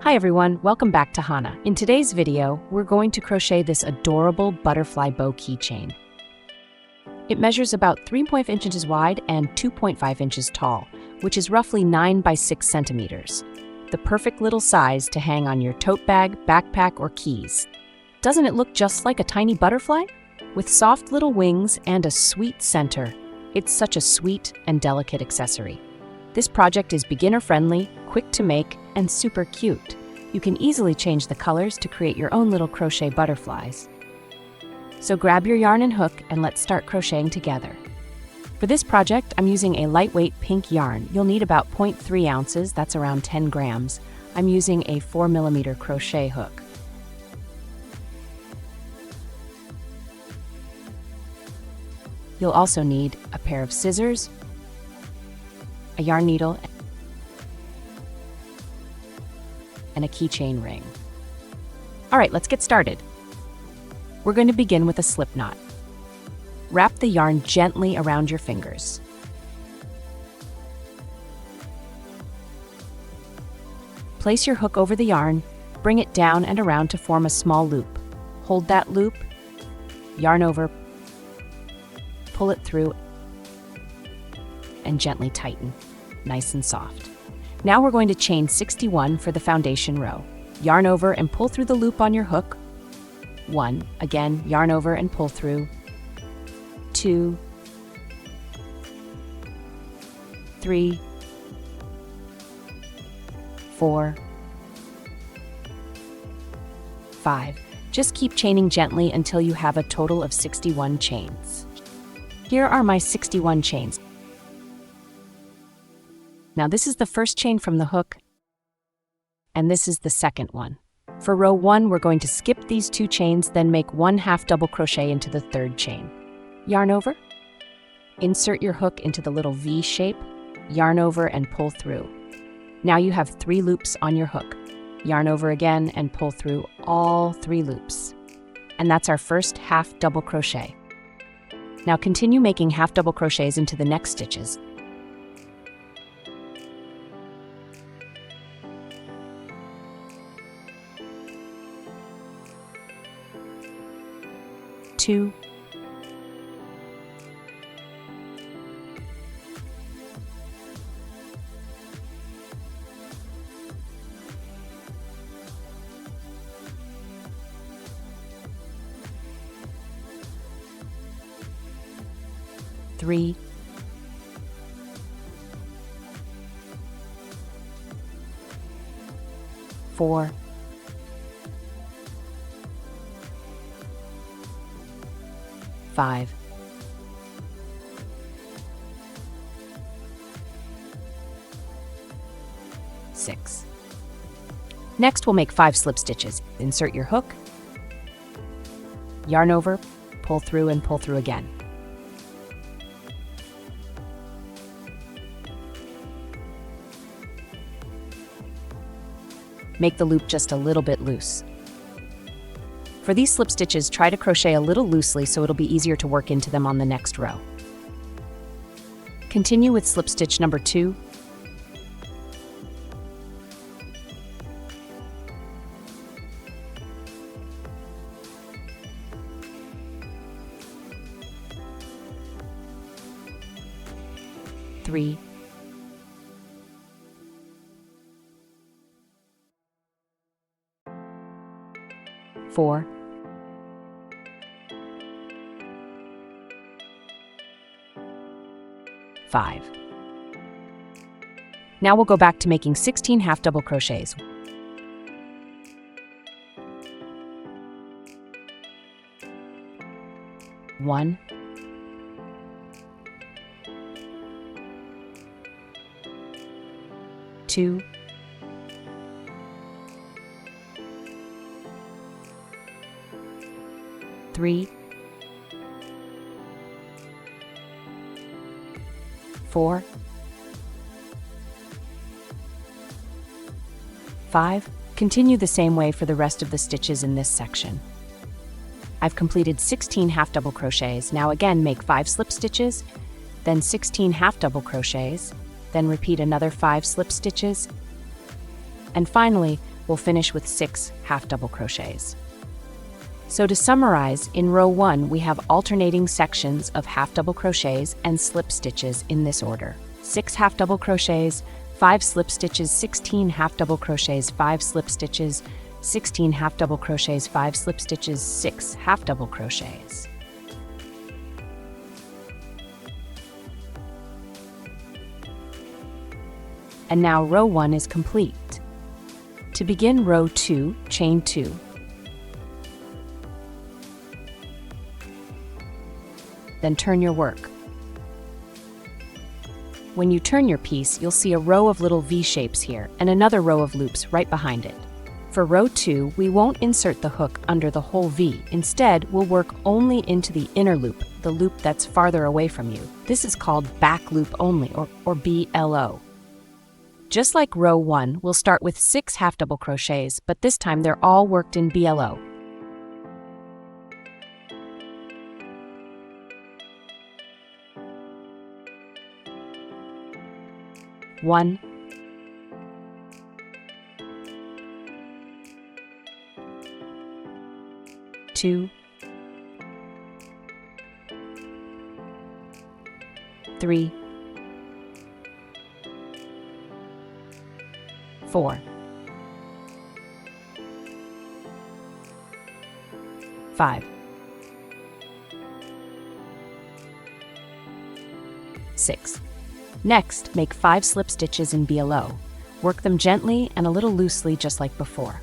Hi everyone, welcome back to Hana. In today's video, we're going to crochet this adorable butterfly bow keychain. It measures about 3.5 inches wide and 2.5 inches tall, which is roughly 9 by 6 centimeters. The perfect little size to hang on your tote bag, backpack, or keys. Doesn't it look just like a tiny butterfly? With soft little wings and a sweet center, it's such a sweet and delicate accessory. This project is beginner-friendly, quick to make, and super cute. You can easily change the colors to create your own little crochet butterflies. So grab your yarn and hook and let's start crocheting together. For this project, I'm using a lightweight pink yarn. You'll need about 0.3 ounces, that's around 10 grams. I'm using a 4mm crochet hook. You'll also need a pair of scissors, a yarn needle, and a keychain ring. All right, let's get started. We're going to begin with a slip knot. Wrap the yarn gently around your fingers. Place your hook over the yarn, bring it down and around to form a small loop. Hold that loop, yarn over, pull it through, and gently tighten, nice and soft. Now we're going to chain 61 for the foundation row. Yarn over and pull through the loop on your hook. 1, again, yarn over and pull through. 2, 3, 4, 5. Just keep chaining gently until you have a total of 61 chains. Here are my 61 chains. Now this is the first chain from the hook, and this is the second one. For row 1, we're going to skip these 2 chains, then make 1 half double crochet into the 3rd chain. Yarn over, insert your hook into the little V shape, yarn over and pull through. Now you have 3 loops on your hook. Yarn over again and pull through all 3 loops. And that's our first half double crochet. Now continue making half double crochets into the next stitches. Two, 3, 4, 5, 6. Next, we'll make 5 slip stitches. Insert your hook, yarn over, pull through and pull through again. Make the loop just a little bit loose. For these slip stitches, try to crochet a little loosely so it'll be easier to work into them on the next row. Continue with slip stitch number 2. Three, 4, 5. Now we'll go back to making 16 half double crochets. 1, 2, 3, 4, 5. Continue the same way for the rest of the stitches in this section. I've completed 16 half double crochets. Now again, make 5 slip stitches, then 16 half double crochets, then repeat another 5 slip stitches, and finally we'll finish with 6 half double crochets. So to summarize, in row 1 we have alternating sections of half double crochets and slip stitches in this order: 6 half double crochets, 5 slip stitches, 16 half double crochets, 5 slip stitches, 16 half double crochets, 5 slip stitches, 6 half double crochets. And now row 1 is complete. To begin row 2, chain 2. Then turn your work. When you turn your piece, you'll see a row of little V shapes here and another row of loops right behind it. For row 2, we won't insert the hook under the whole V. Instead, we'll work only into the inner loop, the loop that's farther away from you. This is called back loop only, or BLO. Just like row 1, we'll start with 6 half double crochets, but this time they're all worked in BLO. One, 2, 3, 4, 5, 6. Next, make 5 slip stitches in BLO. Work them gently and a little loosely, just like before.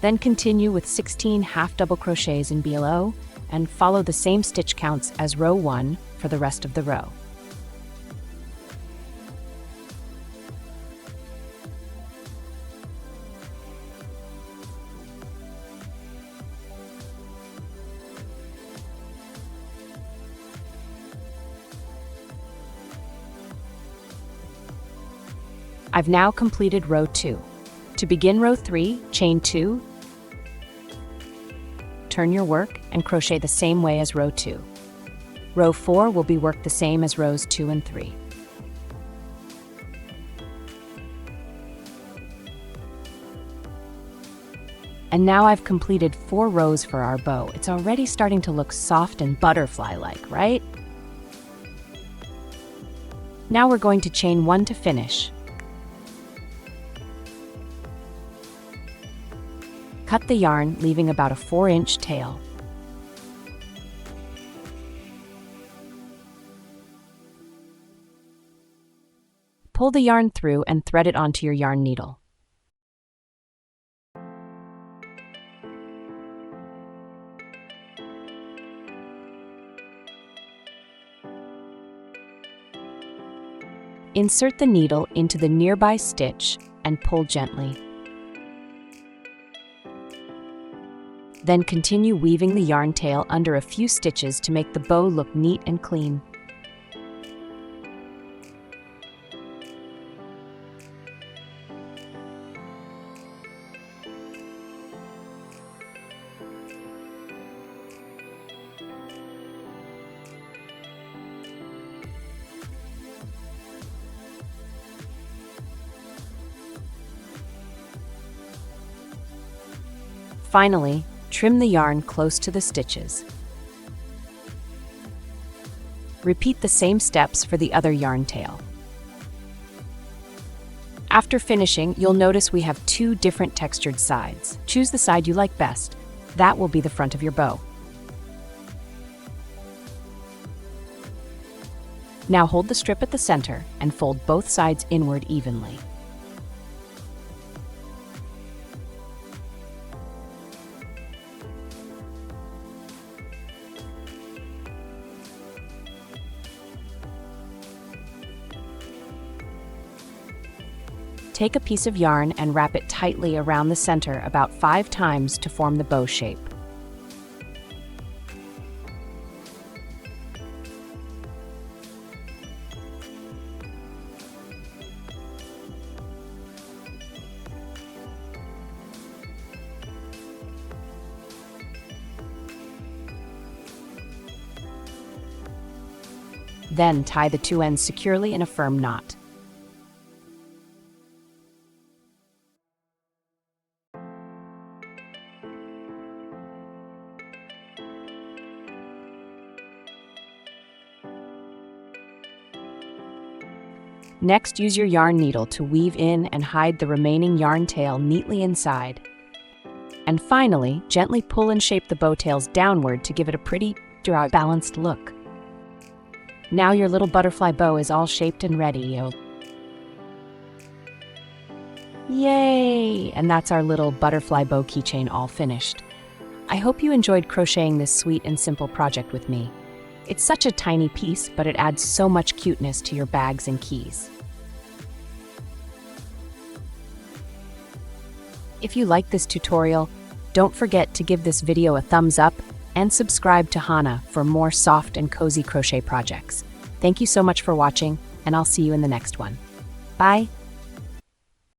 Then continue with 16 half double crochets in BLO and follow the same stitch counts as row 1 for the rest of the row. I've now completed row 2. To begin row 3, chain 2, turn your work, and crochet the same way as row 2. Row 4 will be worked the same as rows 2 and 3. And now I've completed 4 rows for our bow. It's already starting to look soft and butterfly-like, right? Now we're going to chain 1 to finish. Cut the yarn, leaving about a 4-inch tail. Pull the yarn through and thread it onto your yarn needle. Insert the needle into the nearby stitch and pull gently. Then continue weaving the yarn tail under a few stitches to make the bow look neat and clean. Finally, trim the yarn close to the stitches. Repeat the same steps for the other yarn tail. After finishing, you'll notice we have 2 different textured sides. Choose the side you like best. That will be the front of your bow. Now hold the strip at the center and fold both sides inward evenly. Take a piece of yarn and wrap it tightly around the center about 5 times to form the bow shape. Then tie the 2 ends securely in a firm knot. Next, use your yarn needle to weave in and hide the remaining yarn tail neatly inside. And finally, gently pull and shape the bow tails downward to give it a pretty, balanced look. Now your little butterfly bow is all shaped and ready. Yay! And that's our little butterfly bow keychain all finished. I hope you enjoyed crocheting this sweet and simple project with me. It's such a tiny piece, but it adds so much cuteness to your bags and keys. If you like this tutorial, don't forget to give this video a thumbs up and subscribe to Hana for more soft and cozy crochet projects. Thank you so much for watching, and I'll see you in the next one. Bye!